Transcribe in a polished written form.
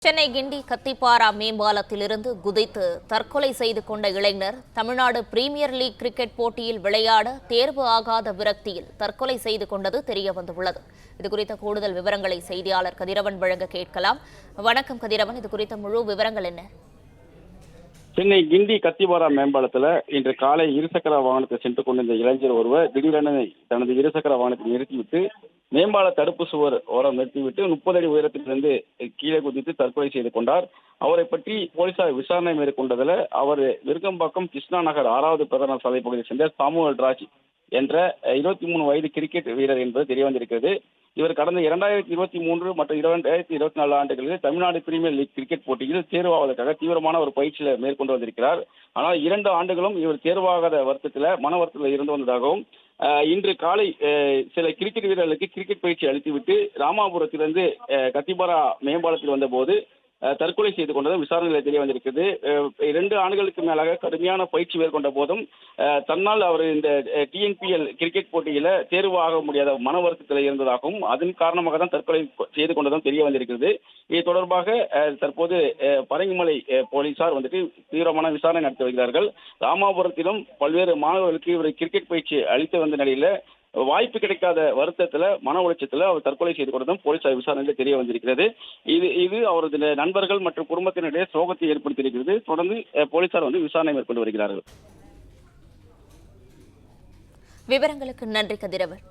சென்னை கிண்டி கத்திப்பாரா மேம்பாலத்திலிருந்து குதித்து தற்கொலை செய்து கொண்ட இளைஞர் தமிழ்நாடு பிரீமியர் லீக் கிரிக்கெட் போட்டியில் விளையாட தேர்வு ஆகாத விரக்தியில் தற்கொலை செய்து கொண்டது தெரியவந்துள்ளது. இதுகுறித்த கூடுதல் விவரங்களை செய்தியாளர் கதிரவன் வழங்க கேட்கலாம். வணக்கம் கதிரவன், இதுகுறித்த முழு விவரங்கள் என்ன? சென்னை கிண்டி கத்திபாரா மேம்பாலத்தில் இன்று காலை இருசக்கர வாகனத்தை சென்று கொண்டிருந்த இளைஞர் ஒருவர் திடீரென தனது இருசக்கர வாகனத்தை நிறுத்திவிட்டு மேம்பால தடுப்பு சுவர் ஓரம் நிறுத்திவிட்டு 30 அடி உயரத்திலிருந்து கீழே குதித்து தற்கொலை செய்து கொண்டார். அவரை பற்றி போலீசார் விசாரணை மேற்கொண்டதில் அவர் விருகம்பாக்கம் கிருஷ்ணா நகர் 6வது பிரதான சாலை பகுதியை சேர்ந்த சாமுவேல் ராஜ் என்ற 23 வயது கிரிக்கெட் வீரர் என்பது தெரியவந்திருக்கிறது. இவர் கடந்த 2023 மற்றும் 2024 ஆண்டுகளில் தமிழ்நாடு பிரீமியர் லீக் கிரிக்கெட் போட்டியில் தேர்வாவதற்காக தீவிரமான ஒரு பயிற்சியில மேற்கொண்டு வந்திருக்கிறார். ஆனால் 2 ஆண்டுகளும் இவர் தேர்வாகாத வருத்தத்தில் மன வருத்தத்தில் இருந்து வந்ததாகவும் இன்று காலை சில கிரிக்கெட் வீரர்களுக்கு கிரிக்கெட் பயிற்சி அளித்துவிட்டு ராமாபுரத்திலிருந்து கத்திபாரா மேம்பாலத்தில் வந்தபோது தற்கொலை செய்து கொண்டதும் விசாரணையில் தெரிய வந்திருக்கிறது. 2 ஆண்டுகளுக்கு மேலாக கடுமையான பயிற்சி மேற்கொண்ட போதும் தன்னால் அவர் இந்த டிஎன்பிஎல் கிரிக்கெட் போட்டியில தேர்வாக முடியாத மன வருத்தத்தில் இருந்ததாகவும் அதன் காரணமாக தான் தற்கொலை செய்து கொண்டதும் தெரிய வந்திருக்கிறது. இது தொடர்பாக தற்போது பரங்கிமலை போலீசார் தீவிரமான விசாரணை நடத்தி வருகிறார்கள். ராமாபுரத்திலும் பல்வேறு மாணவர்களுக்கு இவர் கிரிக்கெட் பயிற்சி அளித்து வந்த நிலையில வாய்ப்பு கிடைக்காத வருத்தத்துல மன உளைச்சத்துல அவர் தற்கொலை செய்து கொண்டதும் போலீசார் விசாரணையில் தெரிய வந்திருக்கிறது. இது அவரது நண்பர்கள் மற்றும் குடும்பத்தினரிடையே சோகத்தை ஏற்படுத்தியிருக்கிறது. தொடர்ந்து போலீசார் விசாரணை மேற்கொண்டு வருகிறார்கள். விவரங்களுக்கு நன்றி கதிரவன்.